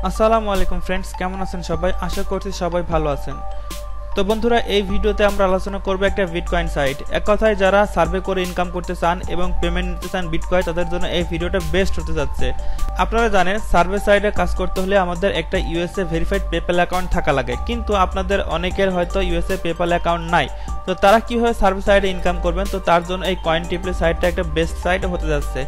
আসসালামু আলাইকুম ফ্রেন্ডস, কেমন আছেন সবাই? আশা করছি সবাই ভালো আছেন। তো বন্ধুরা, এই ভিডিওতে আমরা আলোচনা করব একটা বিটকয়েন সাইট। এক কথায় যারা সার্ভে করে ইনকাম করতে চান এবং পেমেন্ট নিতে চান বিটকয়েন, তাদের জন্য এই ভিডিওটা বেস্ট হতে যাচ্ছে। আপনারা জানেন সার্ভে সাইটে কাজ করতে হলে আমাদের একটা ইউএসএ ভেরিফাইড পেপ্যাল অ্যাকাউন্ট থাকা লাগে, কিন্তু আপনাদের অনেকের হয়তো ইউএসএ পেপ্যাল অ্যাকাউন্ট নাই। তো তারা কিভাবে সার্ভে সাইটে ইনকাম করবেন? তো তার জন্য এই কয়েনটিপ্লি সাইটটা একটা বেস্ট সাইট হতে যাচ্ছে।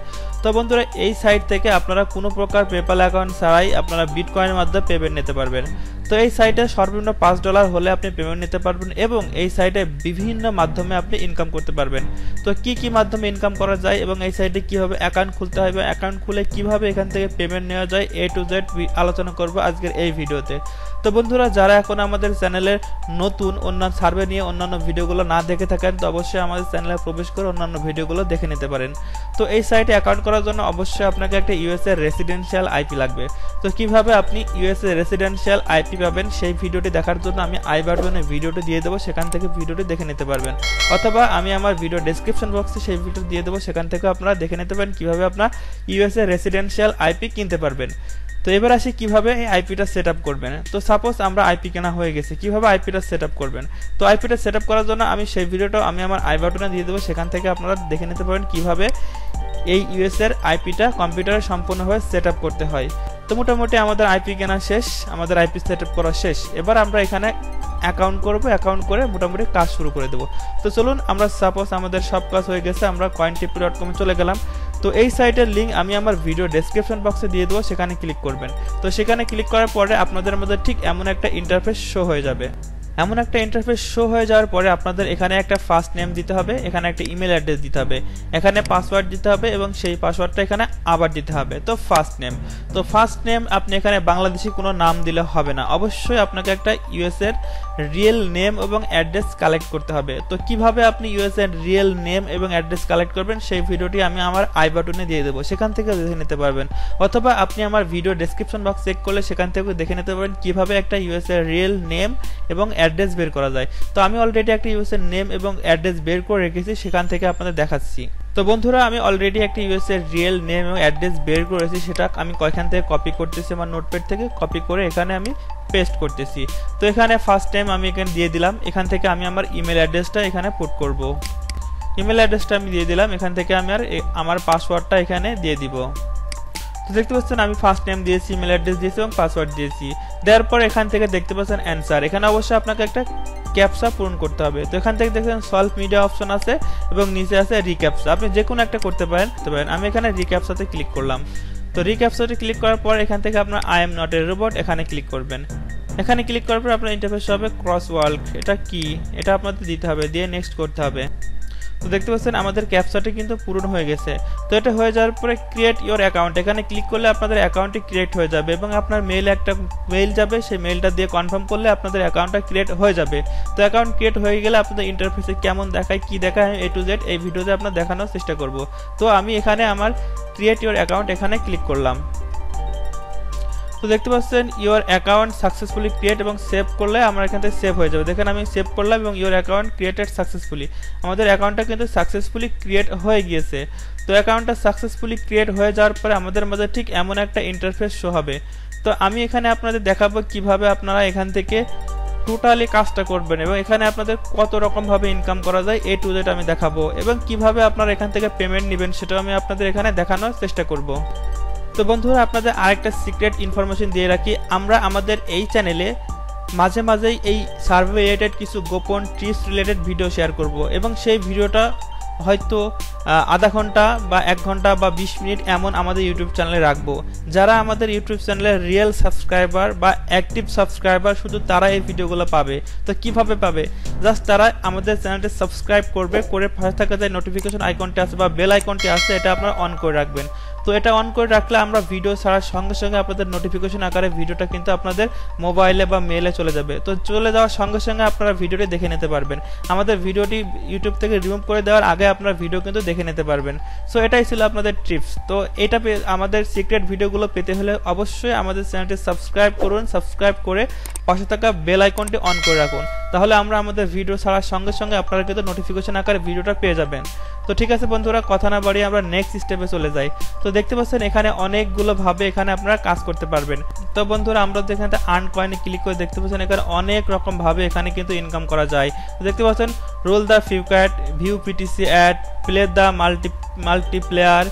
তো বন্ধুরা, এই সাইট থেকে আপনারা কোনো প্রকার পেপ্যাল অ্যাকাউন্ট ছাড়াই আপনারা বিটকয়েনের মাধ্যমে পেমেন্ট নিতে পারবেন। তো এই সাইটে সর্বনিম্ন $5 হলে আপনি পেমেন্ট নিতে পারবেন এবং এই সাইটে বিভিন্ন মাধ্যমে আপনি ইনকাম করতে পারবেন। তো কি মাধ্যমে ইনকাম করা যায় এবং এই সাইটে কিভাবে অ্যাকাউন্ট খুলতে হয় এবং অ্যাকাউন্ট খুলে কিভাবে এখান থেকে পেমেন্ট নেওয়া যায়, A to Z আলোচনা করব আজকের এই ভিডিওতে। তো বন্ধুরা, যারা এখন আমাদের চ্যানেলের নতুন অন্যান্য সার্ভে নিয়ে অন্যান্য ভিডিওগুলো না দেখে থাকেন, তো অবশ্যই আমাদের চ্যানেলে প্রবেশ করে অন্যান্য ভিডিওগুলো দেখে নিতে পারেন। তো এই সাইটে অ্যাকাউন্ট করার জন্য অবশ্যই আপনাকে একটা ইউএসএ রেসিডেন্সিয়াল আইপি লাগবে। তো কিভাবে আপনি ইউএসএ রেসিডেন্সিয়াল আইপি পাবেন সেই ভিডিওটি দেখার জন্য আমি আই বাটনে ভিডিওটি দিয়ে দেবো, সেখান থেকে ভিডিওটি দেখে নিতে পারবেন। অথবা আমি আমার ভিডিও ডেসক্রিপশন বক্সে সেই ভিডিও দিয়ে দেবো, সেখান থেকে আপনারা দেখে নিতে পারেন কিভাবে আপনার ইউএসএ রেসিডেন্সিয়াল আইপি কিনতে পারবেন। তো এবার আসি কিভাবে এই আইপিটা সেট আপ করবেন। তো সাপোজ আমরা আইপি কেনা হয়ে গেছে, কিভাবে আইপিটা সেট আপ করবেন? তো আইপিটা সেট আপ করার জন্য আমি সেই ভিডিওটা আমি আমার আই বাটনে দিয়ে দেবো, সেখান থেকে আপনারা দেখে নিতে পারেন কিভাবে এই ইউএসএর আইপিটা কম্পিউটারে সম্পূর্ণভাবে সেট আপ করতে হয়। তো মোটামুটি আমাদের আইপি কেনা শেষ, আমাদের আইপি সেট আপ করা শেষ। এবার আমরা এখানে অ্যাকাউন্ট করব, অ্যাকাউন্ট করে মোটামুটি কাজ শুরু করে দেবো। তো চলুন, আমরা সাপোজ আমাদের সব কাজ হয়ে গেছে, আমরা cointipli.com চলে গেলাম। তো এই সাইটের লিঙ্ক আমি আমার ভিডিও ডেসক্রিপশন বক্সে দিয়ে দেবো, সেখানে ক্লিক করবেন। তো সেখানে ক্লিক করার পরে আপনাদের মধ্যে ঠিক এমন একটা ইন্টারফেস শো হয়ে যাবে। এমন একটা ইন্টারফেস শো হয়ে যাওয়ার পরে আপনাদের এখানে একটা ফার্স্ট নেম দিতে হবে, এখানে একটা ইমেল অ্যাড্রেস দিতে হবে, এখানে পাসওয়ার্ড দিতে হবে এবং সেই পাসওয়ার্ডটা এখানে আবার দিতে হবে। তো ফার্স্ট নেম আপনি এখানে বাংলাদেশি কোনো নাম দিলে হবে না, অবশ্যই আপনাকে একটা ইউএস এর রিয়েল নেম এবং অ্যাড্রেস কালেক্ট করতে হবে। তো কিভাবে আপনি ইউএস এর রিয়েল নেম এবং অ্যাড্রেস কালেক্ট করবেন সেই ভিডিওটি আমি আমার আই বাটনে দিয়ে দেবো, সেখান থেকে দেখে নিতে পারবেন। অথবা আপনি আমার ভিডিও ডেসক্রিপশন বক্স চেক করলে সেখান থেকে দেখে নিতে পারবেন কিভাবে একটা ইউএস এর রিয়েল নেম এবং অ্যাড্রেস বের করা যায়। তো আমি অলরেডি একটা ইউএসএর নেম এবং অ্যাড্রেস বের করে রেখেছি, সেখান থেকে আপনাদের দেখাচ্ছি। তো বন্ধুরা, আমি অলরেডি একটা ইউএসএর রিয়েল নেম এবং অ্যাড্রেস বের করেছি, সেটা আমি কয়খান থেকে কপি করতেছি, আমার নোটপ্যাড থেকে কপি করে এখানে আমি পেস্ট করতেছি। তো এখানে ফার্স্ট টাইম আমি এখানে দিয়ে দিলাম, এখান থেকে আমি আমার ইমেল অ্যাড্রেসটা এখানে পুট করব। ইমেল অ্যাড্রেসটা আমি দিয়ে দিলাম, এখান থেকে আমি আমার পাসওয়ার্ডটা এখানে দিয়ে দিব। তো দেখতে পাচ্ছেন আমি ফার্স্ট নেম দিয়েছি, ইমেল অ্যাড্রেস দিয়েছি এবং পাসওয়ার্ড দিয়েছি। দেওয়ার পর এখান থেকে দেখতে পাচ্ছেন অ্যান্সার, এখানে অবশ্যই আপনাকে একটা ক্যাপচা পূরণ করতে হবে। তো এখান থেকে দেখছেন সলভ মিডিয়া অপশন আছে এবং নিচে আছে রিক্যাপচা, আপনি যে কোনো একটা করতে পারেন। আমি এখানে রিক্যাপচাতে ক্লিক করলাম। তো রিক্যাপচাতে ক্লিক করার পর এখান থেকে আপনার I am not a robot এখানে ক্লিক করবেন। এখানে ক্লিক করার পর আপনার ইন্টারফেস হবে ক্রস ওয়ার্ক, এটা কি, এটা আপনাদের দিতে হবে, দিয়ে নেক্সট করতে হবে। তো দেখতে পাচ্ছেন আমাদের ক্যাপচাটি কিন্তু পূরণ হয়ে গেছে। তো এটা হয়ে যাওয়ার পরে ক্রিয়েট ইওর অ্যাকাউন্ট, এখানে ক্লিক করলে আপনাদের অ্যাকাউন্টটি ক্রিয়েট হয়ে যাবে এবং আপনার একটা মেইল যাবে, সেই মেইলটা দিয়ে কনফার্ম করলে আপনাদের অ্যাকাউন্টটা ক্রিয়েট হয়ে যাবে। তো অ্যাকাউন্ট ক্রিয়েট হয়ে গেলে আপনাদের ইন্টারফেসে কেমন দেখায়, কি দেখায়, A to Z এই ভিডিওতে আপনার দেখানোর চেষ্টা করব। তো আমি এখানে আমার ক্রিয়েট ইওর অ্যাকাউন্ট এখানে ক্লিক করলাম। তো দেখতে পাচ্ছেন ইওর অ্যাকাউন্ট সাকসেসফুলি ক্রিয়েট এবং সেভ করলে আমার এখান থেকে সেভ হয়ে যাবে। দেখেন আমি সেভ করলাম এবং ইওর অ্যাকাউন্ট ক্রিয়েটেড সাকসেসফুলি, আমাদের অ্যাকাউন্টটা কিন্তু সাকসেসফুলি ক্রিয়েট হয়ে গিয়েছে। তো অ্যাকাউন্টটা সাকসেসফুলি ক্রিয়েট হয়ে যাওয়ার পরে আমাদের মাঝে ঠিক এমন একটা ইন্টারফেস শো হবে। তো আমি এখানে আপনাদের দেখাবো কিভাবে আপনারা এখান থেকে টোটালি কাজটা করবেন এবং এখানে আপনাদের কত রকম ভাবে ইনকাম করা যায় A to Z আমি দেখাবো এবং কিভাবে আপনারা এখান থেকে পেমেন্ট নেবেন সেটাও আমি আপনাদের এখানে দেখানোর চেষ্টা করব। তো বন্ধুরা, আপনাদের আরেকটা সিক্রেট ইনফরমেশন দিয়ে রাখি, আমরা আমাদের এই চ্যানেলে মাঝে মাঝেই এই সার্ভে রিলেটেড কিছু গোপন ট্রিপস রিলেটেড ভিডিও শেয়ার করব এবং সেই ভিডিওটা হয়তো আধা ঘন্টা বা 1 ঘন্টা বা 20 মিনিট এমন আমাদের ইউটিউব চ্যানেলে রাখবো। যারা আমাদের ইউটিউব চ্যানেলের রিয়েল সাবস্ক্রাইবার বা অ্যাক্টিভ সাবস্ক্রাইবার, শুধু তারা এই ভিডিওগুলো পাবে। তো কিভাবে পাবে? জাস্ট তারা আমাদের চ্যানেলটি সাবস্ক্রাইব করবে, করে পাশে থাকা যে নোটিফিকেশন আইকনটি আছে বা বেল আইকনটি আছে, এটা আপনারা অন করে রাখবেন। তো এটা অন করে রাখলে আমরা ভিডিও ছাড়ার সঙ্গে সঙ্গে আপনাদের নোটিফিকেশন আকারে ভিডিওটা কিন্তু আপনাদের মোবাইলে বা মেইলে চলে যাবে। তো চলে যাওয়ার সঙ্গে সঙ্গে আপনারা ভিডিওটি দেখে নিতে পারবেন। আমাদের ভিডিওটি ইউটিউব থেকে রিমুভ করে দেওয়ার আগে আপনারা ভিডিও কিন্তু দেখে নিতে পারবেন। সো এটাই ছিল আপনাদের টিপস। তো এটা আমাদের সিক্রেট ভিডিওগুলো পেতে হলে অবশ্যই আমাদের চ্যানেলটি সাবস্ক্রাইব করুন, সাবস্ক্রাইব করে পাশে থাকা বেল আইকনটি অন করে রাখুন। তাহলে আমরা আমাদের ভিডিও ছাড়ার সঙ্গে সঙ্গে আপনারা কিন্তু নোটিফিকেশন আকারে ভিডিওটা পেয়ে যাবেন। তো ঠিক আছে বন্ধুরা, কথা না বাড়িয়ে আমরা নেক্সট স্টেপে চলে যাই। তো দেখতে পাচ্ছেন এখানে অনেকগুলো ভাবে এখানে আপনারা কাজ করতে পারবেন। তো বন্ধুরা, আমরা যেখানে আর্ন কয়েনে ক্লিক করে দেখতে পাচ্ছেন এখানে অনেক রকম ভাবে এখানে কিন্তু ইনকাম করা যায়। দেখতে পাচ্ছেন রোল দ্য ফিউক্যাট, view PTC ad, play the multiplayer,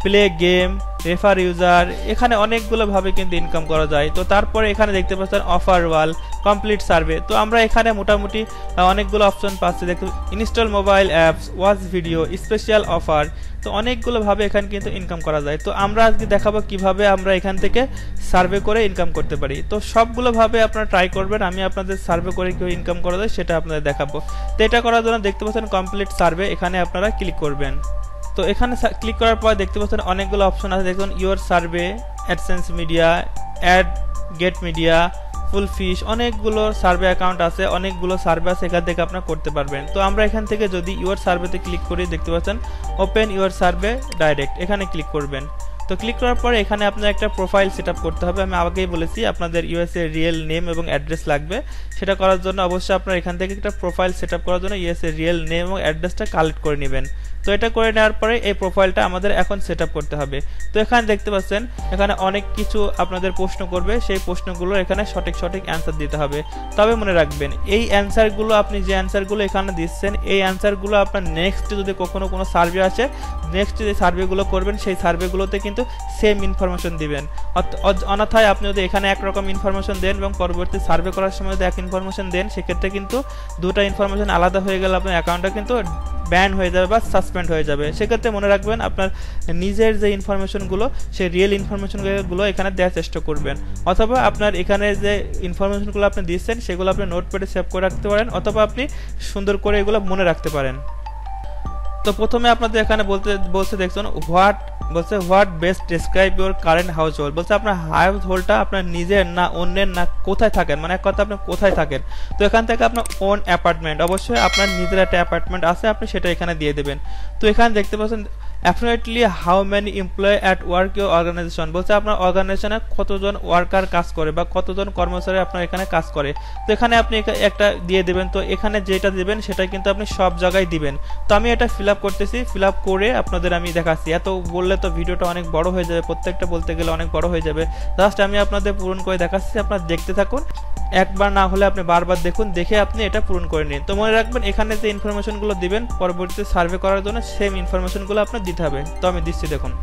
play game, refer user, এখানে অনেকগুলো ভাবে কিন্তু ইনকাম করা যায়। তো তারপরে এখানে দেখতে পাচ্ছেন অফার ওয়াল, কমপ্লিট সার্ভে। তো আমরা এখানে মোটামুটি অনেকগুলো অপশন পাচ্ছি। দেখতে install mobile apps, watch video, special offer. তো অনেকগুলো ভাবে এখানে কিন্তু ইনকাম করা যায়। তো আমরা আজকে দেখাবো কিভাবে আমরা এখান থেকে সার্ভে করে ইনকাম করতে পারি। তো সবগুলো ভাবে আপনারা ট্রাই করবেন, আমি আপনাদের সার্ভে করে কিভাবে ইনকাম করা যায় সেটা আপনাদের দেখাবো। তো এটা করার জন্য দেখতে পাচ্ছেন কমপ্লিট সার্ভে, এখানে আপনারা ক্লিক করবেন। তো এখানে ক্লিক করার পর দেখতে পাচ্ছেন অনেকগুলো অপশন আছে। দেখুন your survey, AdSense media, ad, get media, full fish, অনেকগুলো সার্ভে অ্যাকাউন্ট আছে, অনেকগুলো সার্ভে আছে, এখান থেকে আপনারা করতে পারবেন। তো আমরা এখান থেকে যদি ইউর সার্ভেতে ক্লিক করি দেখতে পাচ্ছেন ওপেন ইউর সার্ভে ডাইরেক্ট, এখানে ক্লিক করবেন। তো ক্লিক করার পরে এখানে আপনার একটা প্রোফাইল সেট করতে হবে। আমি আগেই বলেছি আপনাদের ইউএসএ রিয়েল নেম এবং অ্যাড্রেস লাগবে। সেটা করার জন্য অবশ্যই আপনার এখান থেকে একটা প্রোফাইল সেট করার জন্য ইউএসএ রিয়েল নেম এবং অ্যাড্রেসটা কালেক্ট করে নেবেন। তো এটা করে নেওয়ার পরে এই প্রোফাইলটা আমাদের এখন সেট করতে হবে। তো এখানে দেখতে পাচ্ছেন এখানে অনেক কিছু আপনাদের প্রশ্ন করবে, সেই প্রশ্নগুলো এখানে সঠিক অ্যান্সার দিতে হবে। তবে মনে রাখবেন এই অ্যান্সারগুলো, আপনি যে অ্যান্সারগুলো এখানে দিচ্ছেন এই অ্যান্সারগুলো আপনার নেক্সট যদি কখনো কোনো সার্ভে আসে, নেক্সট যে সার্ভেগুলো করবেন সেই সার্ভেগুলোতে কিন্তু সেম ইনফরমেশন দিবেন। অন্যথায় আপনি যদি এখানে একরকম ইনফরমেশন দেন এবং পরবর্তী সার্ভে করার সময় যদি এক ইনফরমেশন দেন, সেক্ষেত্রে কিন্তু দুটো ইনফরমেশন আলাদা হয়ে গেলে আপনার অ্যাকাউন্টটা কিন্তু ব্যান হয়ে যাবে বা সাসপেন্ড হয়ে যাবে। সেক্ষেত্রে মনে রাখবেন আপনার নিজের যে ইনফরমেশনগুলো সেই রিয়েল ইনফরমেশনগুলো এখানে দেওয়ার চেষ্টা করবেন, অথবা আপনার এখানে যে ইনফরমেশনগুলো আপনি দিচ্ছেন সেগুলো আপনি নোটপ্যাডে সেভ করে রাখতে পারেন, অথবা আপনি সুন্দর করে এগুলো মনে রাখতে পারেন। তো প্রথমে আপনাদের এখানে বলছে দেখছেন what best describe your current house hold. বলছে আপনার হাউস হোল্ডটা আপনার নিজের না অন্যের না কোথায় থাকেন, মানে এক কথা আপনি কোথায় থাকেন। তো এখান থেকে আপনার ওন অ্যাপার্টমেন্ট, অবশ্যই আপনার নিজের একটা অ্যাপার্টমেন্ট আছে, আপনি সেটা এখানে দিয়ে দেবেন। তো এখানে দেখতে পাচ্ছেন approximately how many employ at work your organisation. বলছে আপনার অর্গানাইজেশনে কতজন ওয়ার্কার কাজ করে বা কতজন কর্মচারী আপনার এখানে কাজ করে। তো এখানে আপনি একটা দিয়ে দেবেন। তো এখানে যেটা দেবেন সেটা কিন্তু আপনি সব জায়গায় দিবেন। তো আমি এটা ফিল আপ করতেছি, ফিল আপ করে আপনাদের আমি দেখাচ্ছি। এত বললে তো ভিডিওটা অনেক বড় হয়ে যাবে, প্রত্যেকটা বলতে গেলে অনেক বড় হয়ে যাবে। জাস্ট আমি আপনাদের পূরণ করে দেখাচ্ছি, আপনারা দেখতে থাকুন। একবার না হলে আপনি বারবার দেখুন, দেখে আপনি এটা পূরণ করে নিন। তো মনে রাখবেন এখানে যে ইনফরমেশনগুলো দিবেন পরবর্তীতে সার্ভে করার জন্য সেম ইনফরমেশনগুলো আপনার দিতে হবে। তো আমি দিচ্ছি, দেখুন।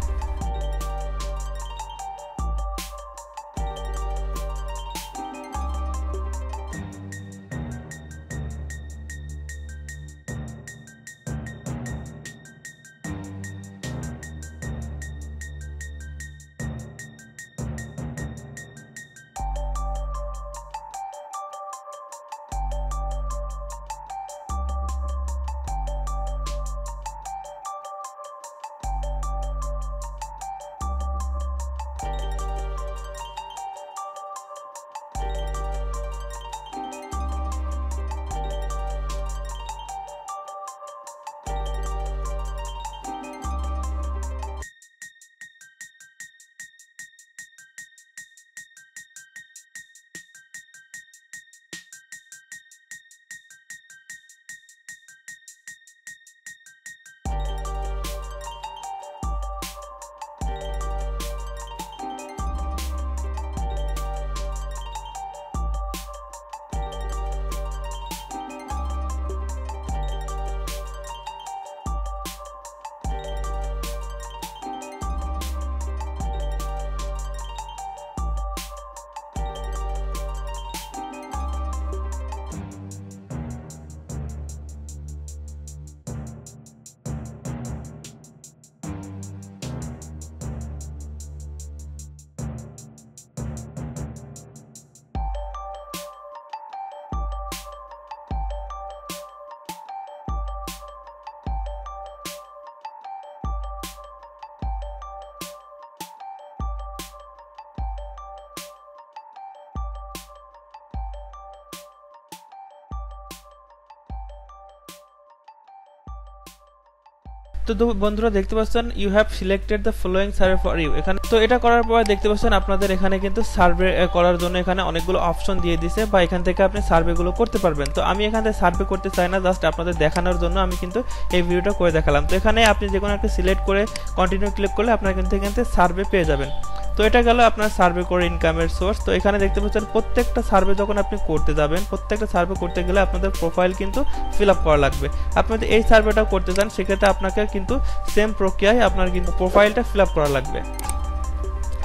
তো বন্ধুরা দেখতে পাচ্ছেন you have selected the following survey for you. এখানে তো এটা করার পর দেখতে পাচ্ছেন আপনাদের এখানে কিন্তু সার্ভে করার জন্য এখানে অনেকগুলো অপশন দিয়ে দিছে, বা এখান থেকে আপনি সার্ভেগুলো করতে পারবেন। তো আমি এখান থেকে সার্ভে করতে চাই না, জাস্ট আপনাদের দেখানোর জন্য আমি কিন্তু এই ভিডিওটা করে দেখালাম। তো এখানে আপনি যে কোনো একটা সিলেক্ট করে কন্টিনিউ ক্লিক করলে আপনার কিন্তু এখান থেকে সার্ভে পেয়ে যাবেন। তো এটা গেল আপনার সার্ভে করে ইনকামের সোর্স। তো এখানে দেখতে পাচ্ছেন প্রত্যেকটা সার্ভে যখন আপনি করতে যাবেন, প্রত্যেকটা সার্ভে করতে গেলে আপনাদের প্রোফাইল কিন্তু ফিল আপ করা লাগবে। আপনি যদি এই সার্ভেটা করতে চান সেক্ষেত্রে আপনাকে কিন্তু সেম প্রক্রিয়ায় আপনার কিন্তু প্রোফাইলটা ফিল আপ করা লাগবে।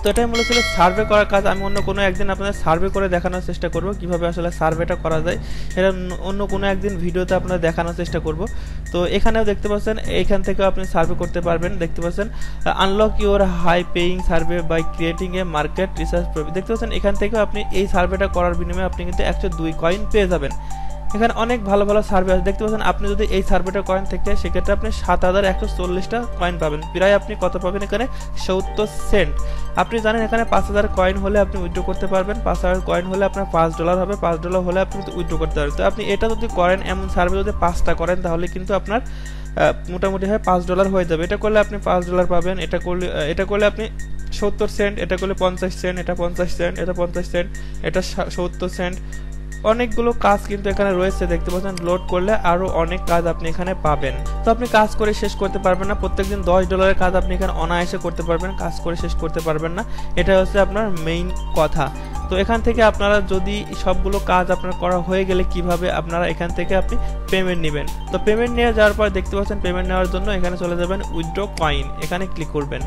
তো এটাই মূলত ছিল সার্ভে করার কাজ। আমি অন্য কোনো একদিন আপনাদের সার্ভে করে দেখানোর চেষ্টা করব কিভাবে আসলে সার্ভেটা করা যায়, এটা অন্য কোনো একদিন ভিডিওতে আপনাদের দেখানোর চেষ্টা করব। তো এখানেও দেখতে পাচ্ছেন এইখান থেকেও আপনি সার্ভে করতে পারবেন। দেখতে পাচ্ছেন unlock your high paying survey by creating a market research profit. দেখতে পাচ্ছেন এখান থেকেও আপনি এই সার্ভেটা করার বিনিময়ে আপনি কিন্তু 102 কয়েন পেয়ে যাবেন। এখানে অনেক ভালো ভালো সার্ভে আছে। দেখতে পাচ্ছেন আপনি যদি এই সার্ভেটা কয়েন থেকে সেক্ষেত্রে আপনি 7140টা কয়েন পাবেন। প্রায় আপনি কত পাবেন এখানে 70 সেন্ট। আপনি জানেন এখানে 5000 কয়েন হলে আপনি উইথড্র করতে পারবেন। 5000 কয়েন হলে আপনার $5 হবে। $5 হলে আপনি উইথড্র করতে পারবেন। তো আপনি এটা যদি করেন, এমন সার্ভে যদি 5টা করেন তাহলে কিন্তু আপনার মোটামুটি হয় $5 হয়ে যাবে। এটা করলে আপনি $5 পাবেন। এটা করলে আপনি 70 সেন্ট, এটা করলে 50 সেন্ট, এটা 50 সেন্ট, এটা 50 সেন্ট, এটা 70 সেন্ট। অনেকগুলো কাজ কিন্তু এখানে রয়েছে। দেখতে পাচ্ছেন লোড করলে আরো অনেক কাজ আপনি এখানে পাবেন। তো আপনি কাজ করে শেষ করতে পারবেন না। প্রত্যেকদিন $10 কাজ আপনি এখানে অনায়াসে করতে পারবেন, কাজ করে শেষ করতে পারবেন না। এটা হচ্ছে আপনার মেইন কথা। তো এখান থেকে আপনারা যদি সবগুলো কাজ আপনার করা হয়ে গেলে কিভাবে আপনারা এখান থেকে আপনি পেমেন্ট নেবেন। তো পেমেন্ট নিয়ে যাওয়ার পর দেখতে পাচ্ছেন পেমেন্ট নেওয়ার জন্য এখানে চলে যাবেন উইথড্র কয়েন, এখানে ক্লিক করবেন।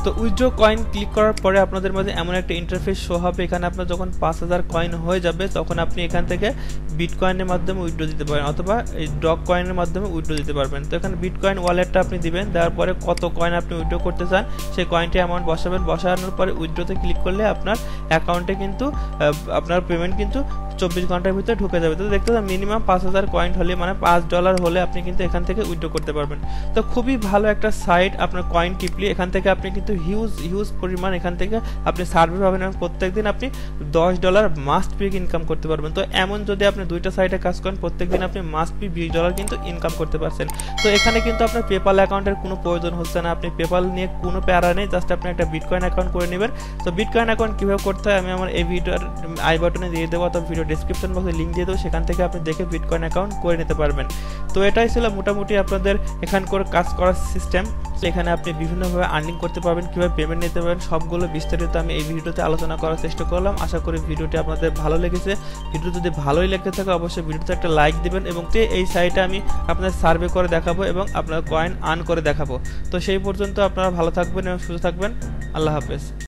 তো উইথড্র কয়েন ক্লিক করার পরে আপনাদের মাঝে এমন একটা ইন্টারফেস শো হবে। এখানে আপনার যখন 5000 কয়েন হয়ে যাবে তখন আপনি এখান থেকে বিটকয়েনের মাধ্যমে উইথড্র দিতে পারেন, অথবা এই ডগ কয়েনের মাধ্যমে উইথড্র দিতে পারবেন। তো এখানে বিটকয়েন ওয়ালেটটা আপনি দিবেন, দেওয়ার পরে কত কয়েন আপনি উইথড্র করতে চান সেই কয়েনটি অ্যামাউন্ট বসাবেন। বসানোর পরে উইথড্রতে ক্লিক করলে আপনার অ্যাকাউন্টে কিন্তু আপনার পেমেন্ট কিন্তু 24 ঘন্টার ভিতরে ঢুকে যাবে। তো দেখতে পাচ্ছেন মিনিমাম 5000 কয়েন হলে মানে $5 হলে আপনি কিন্তু এখান থেকে উইথড্র করতে পারবেন। তো খুবই ভালো একটা সাইট। আপনার কয়েন টিপলি এখান থেকে আপনি কিন্তু হিউজ পরিমাণ এখান থেকে আপনি সার্ভে পাবেন এবং প্রত্যেকদিন আপনি $10 মাস্ট বি ইনকাম করতে পারবেন। তো এমন যদি আপনি দুইটা সাইটে কাজ করেন প্রত্যেকদিন আপনি মাস্ট বি $20 কিন্তু ইনকাম করতে পারছেন। তো এখানে কিন্তু আপনার পেপাল অ্যাকাউন্টের কোনো প্রয়োজন হচ্ছে না। আপনি পেপাল নিয়ে কোনো প্যারা নেই, জাস্ট আপনি একটা বিটকয়েন অ্যাকাউন্ট করে নেবেন। তো বিটকয়েন অ্যাকাউন্ট কিভাবে করতে হয় আমি আমার এই ভিডিওর আই বাটনে দিয়ে দেবো, অথবা ভিডিও ডেসক্রিপশন বক্সে লিঙ্ক দিয়ে দেবো, সেখান থেকে আপনি দেখে বিটকয়েন অ্যাকাউন্ট করে নিতে পারবেন। তো এটাই ছিল মোটামুটি আপনাদের এখানকার কাজ করার সিস্টেম। এখানে আপনি বিভিন্নভাবে আর্নিং করতে পারবেন, কিভাবে পেমেন্ট নিতে পারবেন সবগুলো বিস্তারিত আমি এই ভিডিওতে আলোচনা করার চেষ্টা করলাম। আশা করি ভিডিওটি আপনাদের ভালো লেগেছে। ভিডিও যদি ভালোই লেগে থাকে অবশ্যই ভিডিওতে একটা লাইক দিবেন, এবং এই সাইটে আমি আপনাদের সার্ভে করে দেখাবো এবং আপনার কয়েন আর্ন করে দেখাবো। তো সেই পর্যন্ত আপনারা ভালো থাকবেন এবং সুস্থ থাকবেন। আল্লাহ হাফেজ।